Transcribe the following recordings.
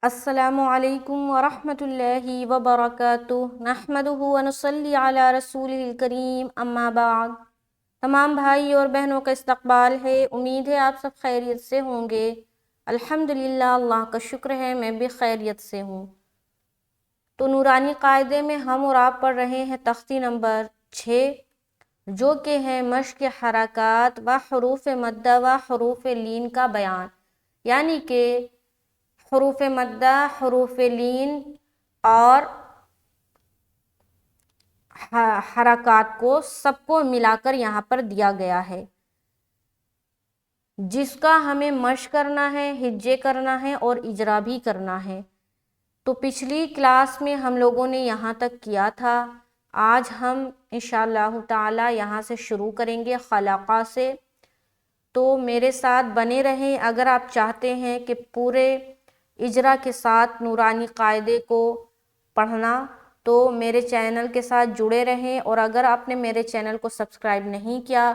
السلام علیکم ورحمۃ اللہ وبرکاتہ، نحمدہ ونصلی علی رسولہ الکریم، اما بعد۔ تمام بھائی اور بہنوں کا استقبال ہے، امید ہے آپ سب خیریت سے ہوں گے۔ الحمدللہ، اللہ کا شکر ہے میں بھی خیریت سے ہوں۔ تو نورانی قاعدے میں ہم اور آپ پڑھ رہے ہیں تختی نمبر 6، جو کہ ہے مشق حرکات و حروف مدہ و حروف لین کا بیان، یعنی کہ حروف مدہ، حروف لین اور حرکات کو سب کو ملا کر یہاں پر دیا گیا ہے، جس کا ہمیں مشق کرنا ہے، ہجے کرنا ہے اور اجرا بھی کرنا ہے۔ تو پچھلی کلاس میں ہم لوگوں نے یہاں تک کیا تھا، آج ہم انشاءاللہ تعالی یہاں سے شروع کریں گے خلقہ سے۔ تو میرے ساتھ بنے رہیں۔ اگر آپ چاہتے ہیں کہ پورے اجرا کے ساتھ نورانی قاعدے کو پڑھنا تو میرے چینل کے ساتھ جڑے رہیں، اور اگر آپ نے میرے چینل کو سبسکرائب نہیں کیا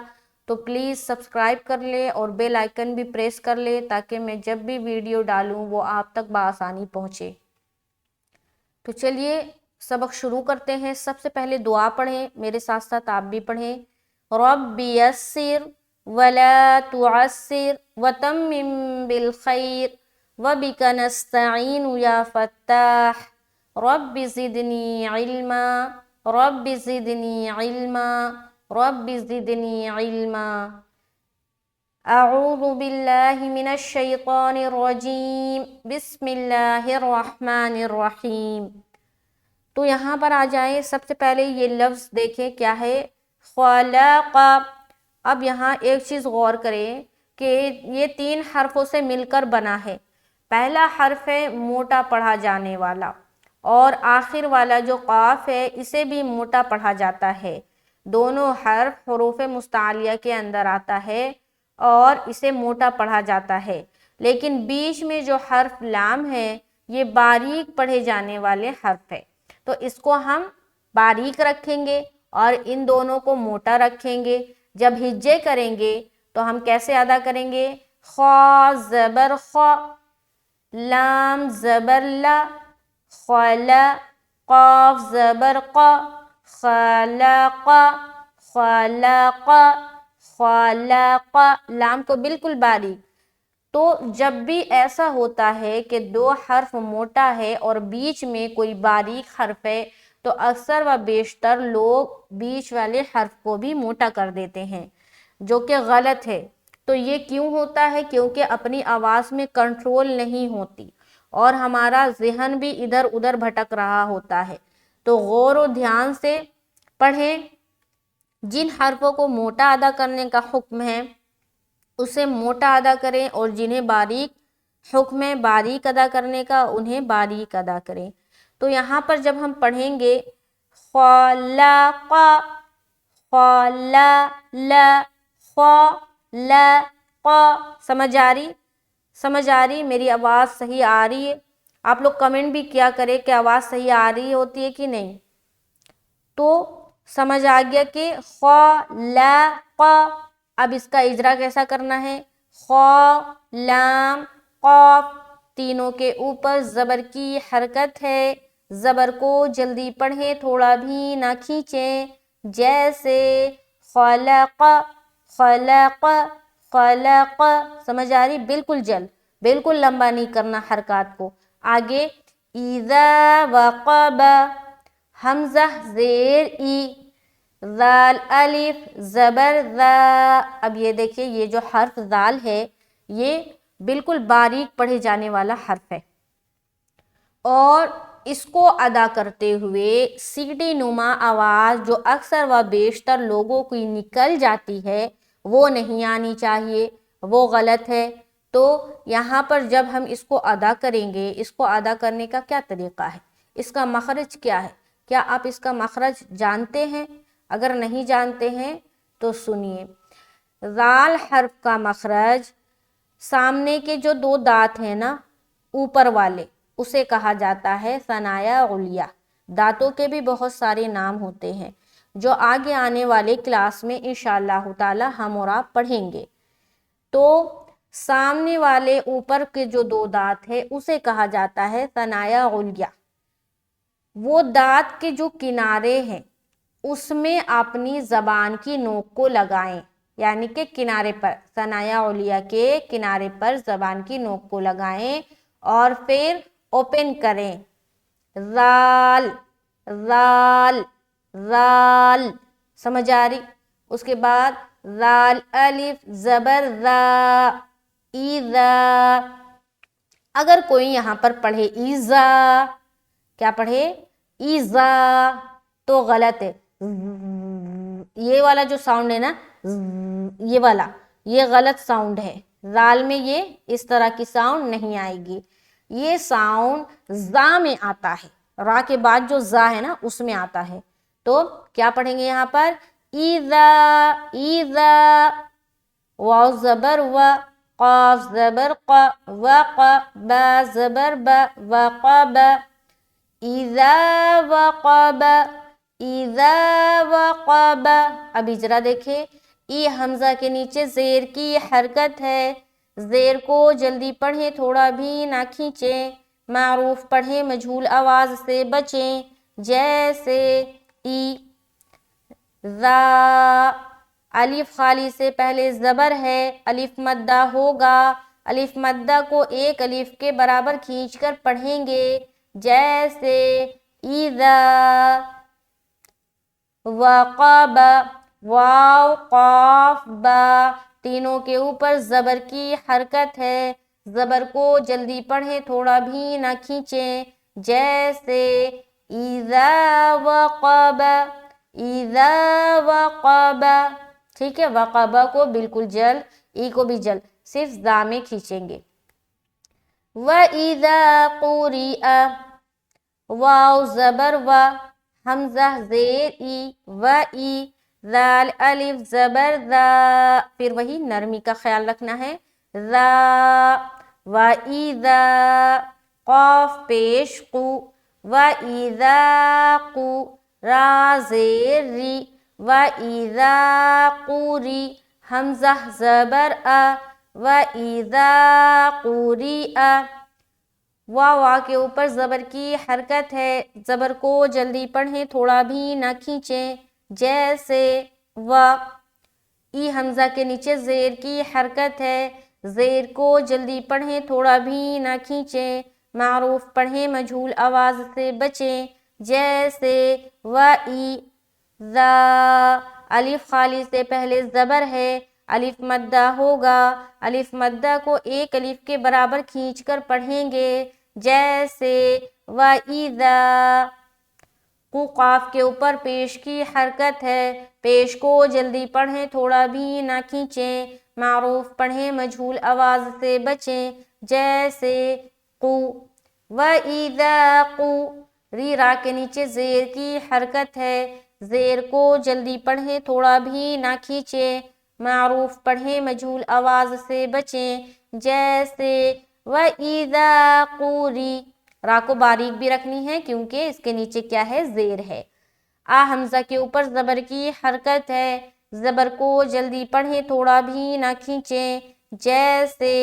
تو پلیز سبسکرائب کر لے اور بیل آئیکن بھی پریس کر لے، تاکہ میں جب بھی ویڈیو ڈالوں وہ آپ تک بآسانی پہنچے۔ تو چلیے سبق شروع کرتے ہیں۔ سب سے پہلے دعا پڑھیں، میرے ساتھ ساتھ آپ بھی پڑھیں۔ رب یسر ولا تعسر وتمم بالخیر وبک نستعین یا فتاح رب زدنی علما رب زدنی علما رب زدنی علما۔ اعوذ باللہ من الشیطان الرجیم، بسم اللہ الرحمن الرحیم۔ تو یہاں پر آ جائیں، سب سے پہلے یہ لفظ دیکھیں کیا ہے، خلق۔ اب یہاں ایک چیز غور کریں کہ یہ 3 حرفوں سے مل کر بنا ہے۔ پہلا حرف ہے موٹا پڑھا جانے والا، اور آخر والا جو قاف ہے اسے بھی موٹا پڑھا جاتا ہے۔ دونوں حرف حروف مستعلیہ کے اندر آتا ہے اور اسے موٹا پڑھا جاتا ہے، لیکن بیچ میں جو حرف لام ہے یہ باریک پڑھے جانے والے حرف ہے، تو اس کو ہم باریک رکھیں گے اور ان دونوں کو موٹا رکھیں گے۔ جب ہجے کریں گے تو ہم کیسے ادا کریں گے، خا زبر خا، لام زبر لا، خلا، قاف زبر قا، خلق خلق خلق، لام کو بالکل باریک۔ تو جب بھی ایسا ہوتا ہے کہ 2 حرف موٹا ہے اور بیچ میں کوئی باریک حرف ہے تو اکثر و بیشتر لوگ بیچ والے حرف کو بھی موٹا کر دیتے ہیں، جو کہ غلط ہے۔ تو یہ کیوں ہوتا ہے؟ کیونکہ اپنی آواز میں کنٹرول نہیں ہوتی اور ہمارا ذہن بھی ادھر ادھر بھٹک رہا ہوتا ہے۔ تو غور و دھیان سے پڑھیں، جن حرفوں کو موٹا ادا کرنے کا حکم ہے اسے موٹا ادا کریں، اور جنہیں باریک حکم ہے باریک ادا کرنے کا انہیں باریک ادا کریں۔ تو یہاں پر جب ہم پڑھیں گے خلق خلل خلق، سمجھ آ رہی؟ سمجھ آ رہی؟ میری آواز صحیح آ رہی ہے؟ آپ لوگ کمنٹ بھی کیا کرے کہ آواز صحیح آ رہی ہوتی ہے کہ نہیں۔ تو سمجھ آ گیا کہ خلق۔ اب اس کا اجرا کیسا کرنا ہے، خا، لام، قاف، تینوں کے اوپر زبر کی حرکت ہے۔ زبر کو جلدی پڑھیں، تھوڑا بھی نہ کھینچیں، جیسے خلق خلق خلق، سمجھ آ رہی؟ بالکل بالکل لمبا نہیں کرنا حرکات کو۔ آگے اذا وقب، حمزہ زیر ای، ذال الف زبر ذا۔ اب یہ دیکھیے یہ جو حرف ذال ہے یہ بالکل باریک پڑھے جانے والا حرف ہے، اور اس کو ادا کرتے ہوئے سیڑھی نما آواز جو اکثر و بیشتر لوگوں کی نکل جاتی ہے وہ نہیں آنی چاہیے، وہ غلط ہے۔ تو یہاں پر جب ہم اس کو ادا کریں گے، اس کو ادا کرنے کا کیا طریقہ ہے، اس کا مخرج کیا ہے؟ کیا آپ اس کا مخرج جانتے ہیں؟ اگر نہیں جانتے ہیں تو سنیے، ذال حرف کا مخرج سامنے کے جو 2 دانت ہیں نا اوپر والے، اسے کہا جاتا ہے ثنایا علیہ۔ دانتوں کے بھی بہت سارے نام ہوتے ہیں جو آگے آنے والے کلاس میں انشاءاللہ تعالی ہم اور آپ پڑھیں گے۔ تو سامنے والے اوپر کے جو دو دانت ہے اسے کہا جاتا ہے ثنایا علیہ. وہ دانت کے جو کنارے ہیں اس میں اپنی زبان کی نوک کو لگائیں، یعنی کہ کنارے پر، ثنایا علیہ کے کنارے پر زبان کی نوک کو لگائیں اور پھر اوپن کریں. رال رال رال، سمجھ آ رہی؟ اس کے بعد رال الف زبر را، ایذا. اگر کوئی یہاں پر پڑھے ایزا، کیا پڑھے؟ ایزا، تو غلط ہے. یہ والا جو ساؤنڈ ہے نا، یہ والا، یہ غلط ساؤنڈ ہے. رال میں یہ اس طرح کی ساؤنڈ نہیں آئے گی. یہ ساؤنڈ زا میں آتا ہے، را کے بعد جو زا ہے نا اس میں آتا ہے. تو کیا پڑھیں گے یہاں پر؟ ایذا ایذا، واو زبر و، قاف زبر ق، وق، با زبر ب، وقب. اذا وقب اذا وقب. اب اجرا دیکھیں، ای حمزہ کے نیچے زیر کی حرکت ہے. زیر کو جلدی پڑھیں، تھوڑا بھی نہ کھینچیں. معروف پڑھیں، مجہول آواز سے بچیں، جیسے ای. ذا، الف خالی سے پہلے زبر ہے، الف مدہ ہوگا. الف مدہ کو ایک الف کے برابر کھینچ کر پڑھیں گے، جیسے اذا. وقب، واو قاف با، تینوں کے اوپر زبر کی حرکت ہے. زبر کو جلدی پڑھیں، تھوڑا بھی نہ کھینچیں، جیسے اذا وقب اذا وقب. ٹھیک ہے، وقبہ کو بالکل جل، ای کو بھی جل، صرف ذا میں کھینچیں گے. وَإِذَا قُرِئَ، واو زبر و، حمزہ زیر ای، وَإِ، ذال الف زبر ذا، پھر وہی نرمی کا خیال رکھنا ہے. ذا، وَإِذَا، قاف پیش قو، وَإِذَا قُو، را زیر ری، وَإِذَا قُوری، حمزہ زبر ا، وَإِذَا قُوریَ. واو کے اوپر زبر کی حرکت ہے، زبر کو جلدی پڑھیں، تھوڑا بھی نہ کھینچیں، جیسے و. ای حمزہ کے نیچے زیر کی حرکت ہے، زیر کو جلدی پڑھیں، تھوڑا بھی نہ کھینچیں. معروف پڑھیں، مجہول آواز سے بچیں، جیسے وَإِ. ذا، الف خالی سے پہلے زبر ہے، الف مدہ ہوگا. الف مدہ کو ایک الف کے برابر کھینچ کر پڑھیں گے، جیسے وَإِذَا. قو قاف کے اوپر پیش کی حرکت ہے، پیش کو جلدی پڑھیں، تھوڑا بھی نہ کھینچیں. معروف پڑھیں، مجہول آواز سے بچیں، جیسے قو. وَإِذَا قُو، ری را کے نیچے زیر کی حرکت ہے، زیر کو جلدی پڑھیں، تھوڑا بھی نہ کھینچیں. معروف پڑھیں، مجہول آواز سے بچیں، جیسے وَإِذَا قُوری. را کو باریک بھی رکھنی ہے کیونکہ اس کے نیچے کیا ہے؟ زیر ہے. آ حمزہ کے اوپر زبر کی حرکت ہے، زبر کو جلدی پڑھیں، تھوڑا بھی نہ کھینچیں، جیسے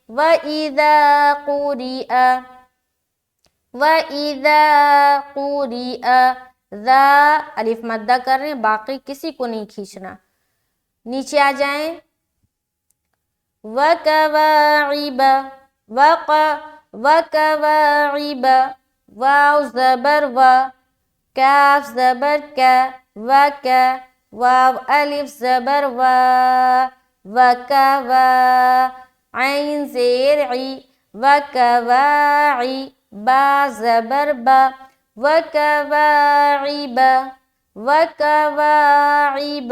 وَإِذَا قُرِئَ وَإِذَا قُرِئَ. ذا الف مدہ کر رہے ہیں، باقی کسی کو نہیں کھینچنا. نیچے آ جائیں. وَكَوَاعِبَ، وَكَوَاعِبَ، واو زبر و، کاف زبر کا، وَكَ، واو الف زبر و، وَكَوَا، عین زیر عی، وَكَوَاعِبَ، با زبر با، وَكَوَاعِبَ وَكَوَاعِبَ.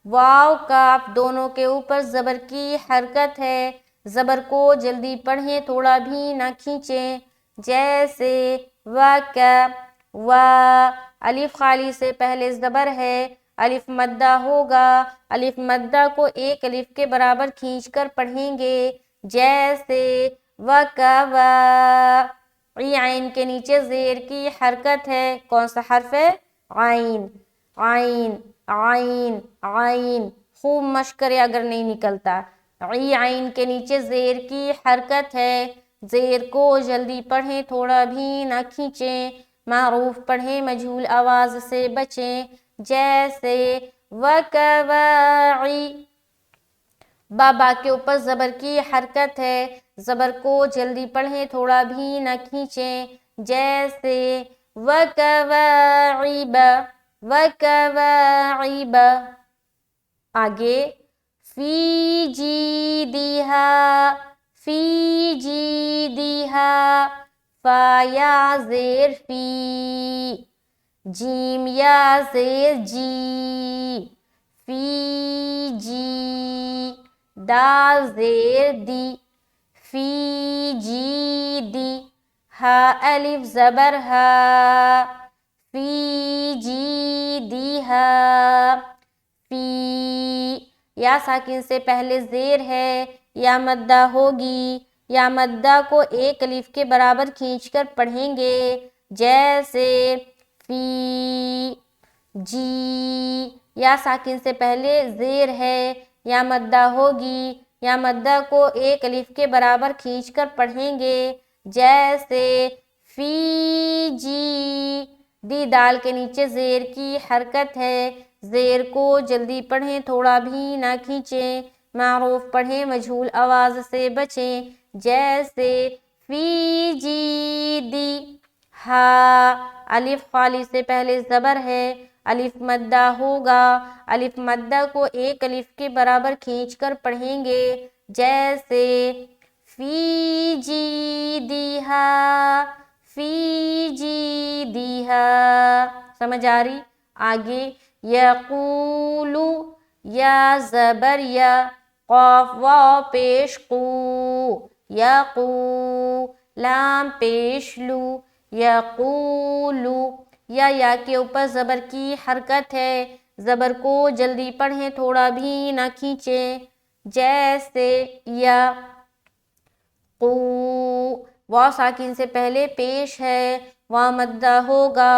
واو کاف دونوں کے اوپر زبر کی حرکت ہے، زبر کو جلدی پڑھیں، تھوڑا بھی نہ کھینچیں، جیسے وَكَ. الف خالی سے پہلے زبر ہے، الف مدہ ہوگا. الف مدہ کو ایک الف کے برابر کھینچ کر پڑھیں گے، جیسے وَكَوَا. عین کے نیچے زیر کی حرکت ہے، کون سا حرف ہے؟ عین. عین عین عین. خوب مشق کرے اگر نہیں نکلتا. عی عین کے نیچے زیر کی حرکت ہے. زیر کو جلدی پڑھیں تھوڑا بھی نہ کھینچیں. معروف پڑھیں مجہول آواز سے بچیں جیسے وکواعی. با کے اوپر زبر کی حرکت ہے. زبر کو جلدی پڑھیں تھوڑا بھی نہ کھینچیں جیسے وکواعب وکواعب. آگے فی جیدہا فی جیدہا. فا یا زیر فی. جیم یا زیر جی. فی جی. دال زیر دی. فی جی دی. ہا الف زبر ہا. فی جی دی ہا. فی. یا ساکن سے پہلے زیر ہے. یا مدہ ہوگی. یا مدہ کو ایک الف کے برابر کھینچ کر پڑھیں گے جیسے فی جی. یا ساکن سے پہلے زیر ہے. یا مدہ ہوگی. یا مدہ کو ایک الف کے برابر کھینچ کر پڑھیں گے جیسے فی جی. دی دال کے نیچے زیر کی حرکت ہے. زیر کو جلدی پڑھیں تھوڑا بھی نہ کھینچیں. معروف پڑھیں مجہول آواز سے بچیں جیسے فی جی دی. ہا. الف خالی سے پہلے زبر ہے. الف مدہ ہوگا. الف مدہ کو ایک الف کے برابر کھینچ کر پڑھیں گے جیسے فی جی دی ہا. فی جی دی ہا. سمجھ آ رہی؟ آگے یقولو. یا زبر یا. قاف واو پیش قو. یقو. لام پیش لو. یقولو. یا کے اوپر زبر کی حرکت ہے. زبر کو جلدی پڑھیں تھوڑا بھی نہ کھینچیں جیسے یا. قو. واو ساکن سے پہلے پیش ہے. واو مدہ ہوگا.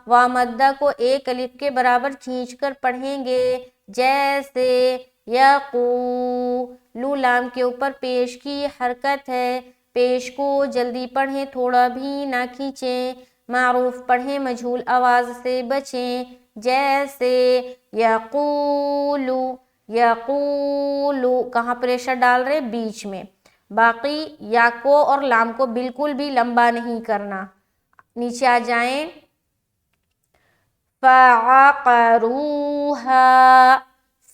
واو مدہ کو ایک الف کے برابر کھینچ کر پڑھیں گے جیسے یقو. لو لام کے اوپر پیش کی حرکت ہے. پیش کو جلدی پڑھیں تھوڑا بھی نہ کھینچیں. معروف پڑھیں مجہول آواز سے بچیں جیسے یقولو. یقولو. کہاں پریشر ڈال رہے؟ بیچ میں. باقی یا کو اور لام کو بالکل بھی لمبا نہیں کرنا. نیچے آ جائیں. فعقروہا.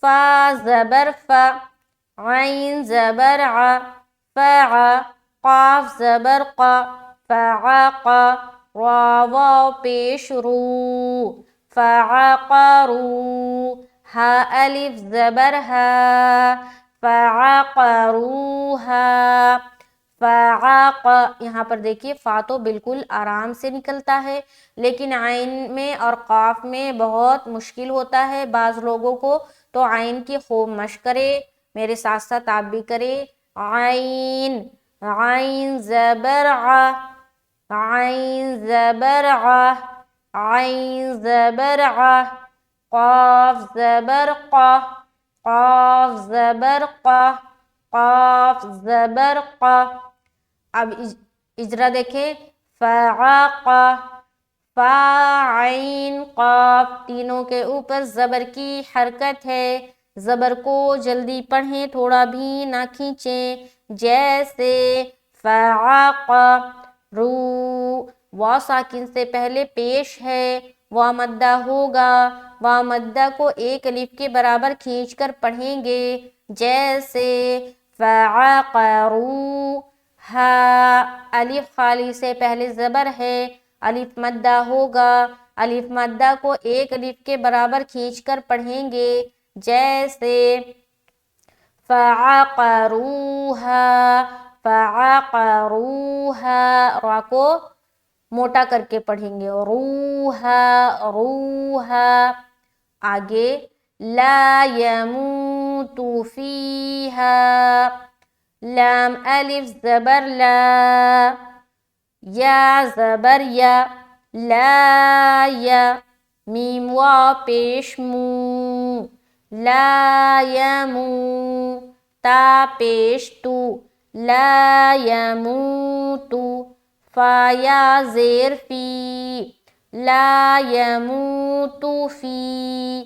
فا زبر فا. عین زبر ع. فع. قاف زبر قا. فعق. را واو پیش رو. فعقرو. ہا الف زبر ہا. فعقروہا. فعق. یہاں پر دیکھیے فا تو بالکل آرام سے نکلتا ہے لیکن عین میں اور قاف میں بہت مشکل ہوتا ہے بعض لوگوں کو. تو عین کی خوب مشق کرے. میرے ساتھ ساتھ آپ بھی کرے. عین. عین زبر ع. عین زبر ع. عین زبر ع. قاف زبر قا. قاف زبر قا. قاف زبر قا. اب اجرا دیکھیں. فعق. فا عین قاف. تینوں کے اوپر زبر کی حرکت ہے. زبر کو جلدی پڑھیں تھوڑا بھی نہ کھینچیں جیسے فعق رو. واو ساکن سے پہلے پیش ہے. واو مدہ ہوگا. واو مدہ کو ایک الف کے برابر کھینچ کر پڑھیں گے جیسے فعقرو. ہا. الف خالی سے پہلے زبر ہے. الف مدہ ہوگا. الف مدہ کو ایک الف کے برابر کھینچ کر پڑھیں گے جیسے فعقروہا. فعقروہا. را کو موٹا کر کے پڑھیں گے. روہا. روہا. آگے لا یموت فیہا. لام الف زبر لا. یا زبر یا. لا یا. میم واو پیش مو. لا یمو، تا پیش تو، لا یموت، فا یا زیر فی، لا یموت فی،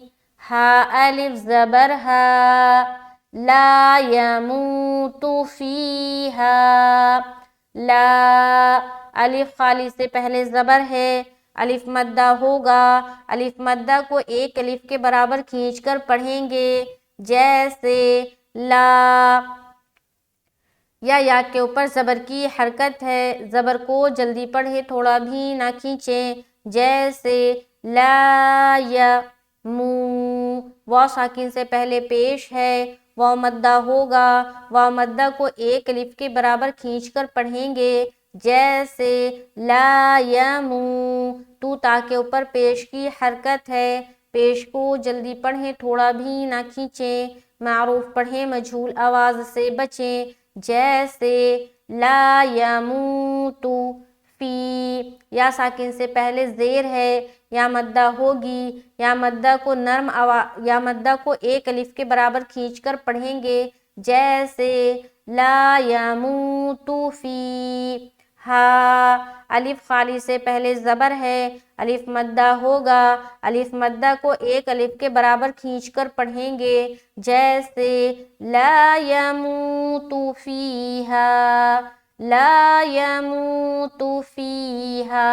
ہا الف زبر ہا، لا یموت فیہا، لا الف خالی سے پہلے زبر ہے، الف مدہ ہوگا، الف مدہ کو ایک الف کے برابر کھینچ کر پڑھیں گے، جیسے لا، یا کے اوپر زبر کی حرکت ہے، زبر کو جلدی پڑھے تھوڑا بھی نہ کھینچیں، جیسے لا یمو، واو ساکن سے پہلے پیش ہے، واو مدہ ہوگا، واو مدہ کو ایک الف کے برابر کھینچ کر پڑھیں گے، جیسے لا یمو، تو تا کے اوپر پیش کی حرکت ہے، پیش کو جلدی پڑھیں تھوڑا بھی نہ کھینچیں، معروف پڑھیں مجہول آواز سے بچیں، جیسے لا یموت فی، یا ساکن سے پہلے زیر ہے، یا مدہ ہوگی، یا مدہ کو ایک الف کے برابر کھینچ کر پڑھیں گے، جیسے لا یموت فی ہا، الف خالی سے پہلے زبر ہے، الف مدہ ہوگا، الف مدہ کو ایک الف کے برابر کھینچ کر پڑھیں گے، جیسے لا یموت فیہا، لا یموت فیہا،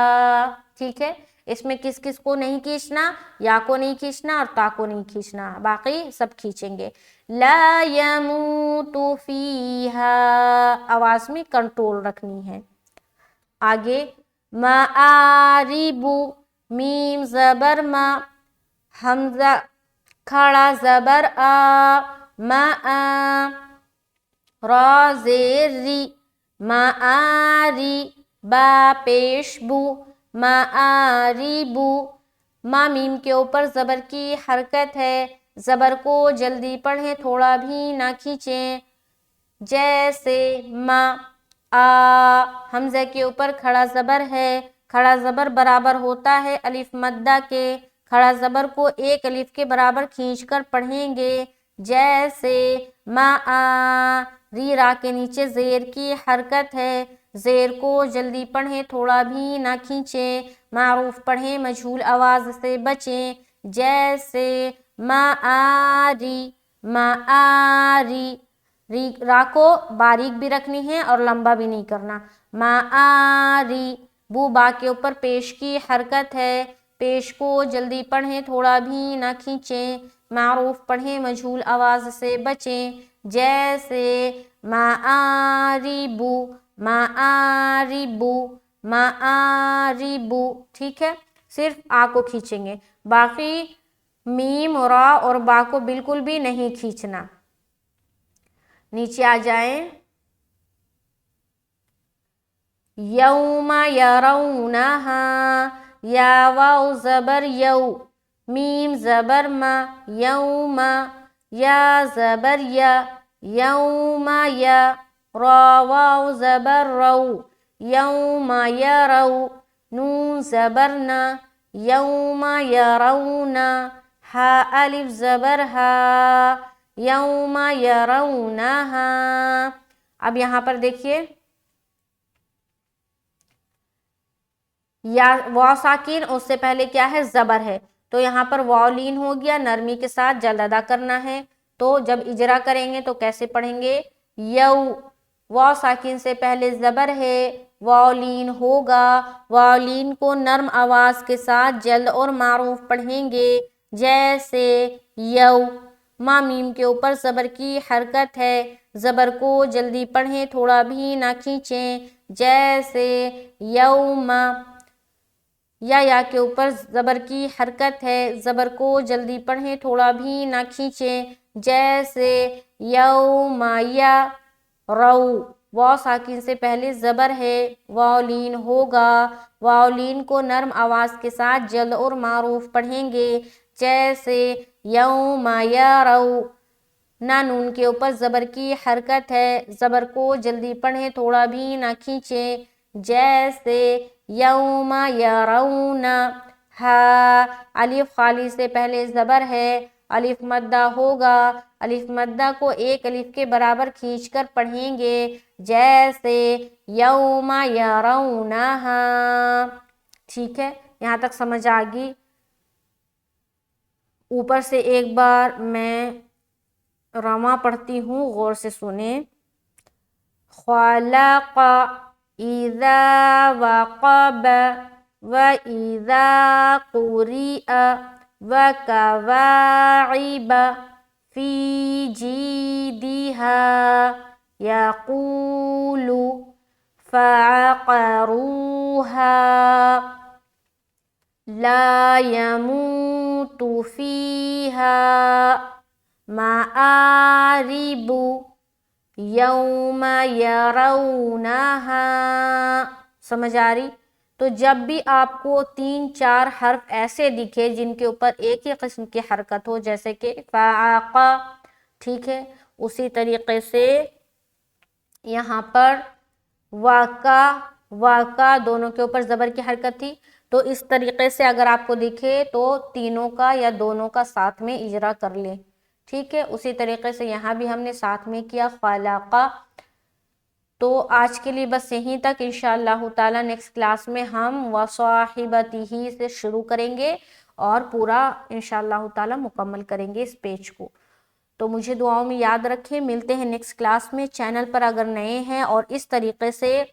ٹھیک ہے۔ اس میں کس کس کو نہیں کھینچنا؟ یا کو نہیں کھینچنا اور تا کو نہیں کھینچنا، باقی سب کھینچیں گے۔ لا یموت فیہا، آواز میں کنٹرول رکھنی ہے۔ آگے معارب، میم زبر ما، حمزہ کھڑا زبر آ، معا، را زیر ری، معاری، با پیش بو، معاربو، ما میم کے اوپر زبر کی حرکت ہے، زبر کو جلدی پڑھیں تھوڑا بھی نہ کھینچیں، جیسے ما، آ، حمزہ کے اوپر کھڑا زبر ہے، کھڑا زبر برابر ہوتا ہے الف مدہ کے، کھڑا زبر کو ایک الف کے برابر کھینچ کر پڑھیں گے، جیسے ما آ، ری را کے نیچے زیر کی حرکت ہے، زیر کو جلدی پڑھیں تھوڑا بھی نہ کھینچیں، معروف پڑھیں مجہول آواز سے بچیں، جیسے معاری، معاری، را کو باریک بھی رکھنی ہے اور لمبا بھی نہیں کرنا، معاری، بو با کے اوپر پیش کی حرکت ہے، پیش کو جلدی پڑھیں تھوڑا بھی نہ کھینچیں، معروف پڑھیں مجہول آواز سے بچیں، جیسے معاربو، معاربو، معاربو، ٹھیک ہے۔ صرف آ کو کھینچیں گے، باقی میم، را اور با کو بالکل بھی نہیں کھینچنا۔ نیچے آ جائیں، یوم یرونہا، یا واو زبر یو، میم زبر ما، یوم، یا زبر یا، یوم یا، را واو زبر رو، یوم یرو، نون زبر نا، یوم یرون، ہا الف زبر ہا، یوم یرونہا۔ اب یہاں پر دیکھیے، یا واو ساکن، اس سے پہلے کیا ہے؟ زبر ہے، تو یہاں پر واو لین ہو گیا، نرمی کے ساتھ جلد ادا کرنا ہے، تو جب اجرا کریں گے تو کیسے پڑھیں گے؟ یو، واو ساکن سے پہلے زبر ہے، واو لین ہوگا، واو لین کو نرم آواز کے ساتھ جلد اور معروف پڑھیں گے، جیسے یو، ما میم کے اوپر زبر کی حرکت ہے، زبر کو جلدی پڑھیں تھوڑا بھی نہ کھینچیں، جیسے یوم، یا کے اوپر زبر کی حرکت ہے، زبر کو جلدی پڑھیں تھوڑا بھی نہ کھینچیں، جیسے یوم یا، رو، واو ساکن سے پہلے زبر ہے، واو لین ہوگا، واو لین کو نرم آواز کے ساتھ جلد اور معروف پڑھیں گے، جیسے یوم یرو، نون کے اوپر زبر کی حرکت ہے، زبر کو جلدی پڑھیں تھوڑا بھی نہ کھینچیں، جیسے یوم یرون، ہا، الف خالی سے پہلے زبر ہے، الف مدہ ہوگا، الف مدہ کو ایک الف کے برابر کھینچ کر پڑھیں گے، جیسے یوم یرونہا۔ ٹھیک ہے، یہاں تک سمجھ آ گئی؟ اوپر سے ایک بار میں رواں پڑھتی ہوں، غور سے سنیں۔ خلق اذا وقب واذا قرئ وكواعب في جيدها يقول فعقروها لا يموت فيها مآرب یوم یرونہا۔ سمجھ آ رہی؟ تو جب بھی آپ کو 3-4 حرف ایسے دکھے جن کے اوپر ایک ہی قسم کی حرکت ہو، جیسے کہ فعاقہ، ٹھیک ہے، اسی طریقے سے یہاں پر واقع دونوں کے اوپر زبر کی حرکت تھی، تو اس طریقے سے اگر آپ کو دکھے تو تینوں کا یا دونوں کا ساتھ میں اجرا کر لیں، ٹھیک ہے۔ اسی طریقے سے یہاں بھی ہم نے ساتھ میں کیا خلقہ۔ تو آج کے لیے بس یہیں تک، انشاءاللہ تعالی نیکسٹ کلاس میں ہم وصاحبتہ سے شروع کریں گے اور پورا انشاءاللہ تعالی مکمل کریں گے اس پیج کو۔ تو مجھے دعاؤں میں یاد رکھیں، ملتے ہیں نیکسٹ کلاس میں۔ چینل پر اگر نئے ہیں اور اس طریقے سے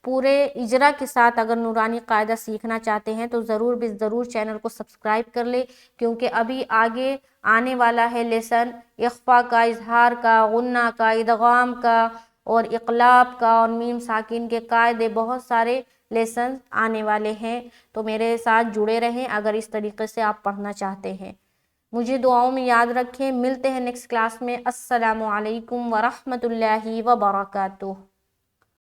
پورے اجرا کے ساتھ اگر نورانی قاعدہ سیکھنا چاہتے ہیں تو ضرور چینل کو سبسکرائب کر لیں، کیونکہ ابھی آگے آنے والا ہے لیسن اخفاء کا، اظہار کا، غنہ کا، ادغام کا اور اقلاب کا اور میم ساکن کے قاعدے، بہت سارے لیسن آنے والے ہیں۔ تو میرے ساتھ جڑے رہیں اگر اس طریقے سے آپ پڑھنا چاہتے ہیں۔ مجھے دعاؤں میں یاد رکھیں، ملتے ہیں نیکسٹ کلاس میں۔ السلام علیکم ورحمۃ اللہ وبرکاتہ۔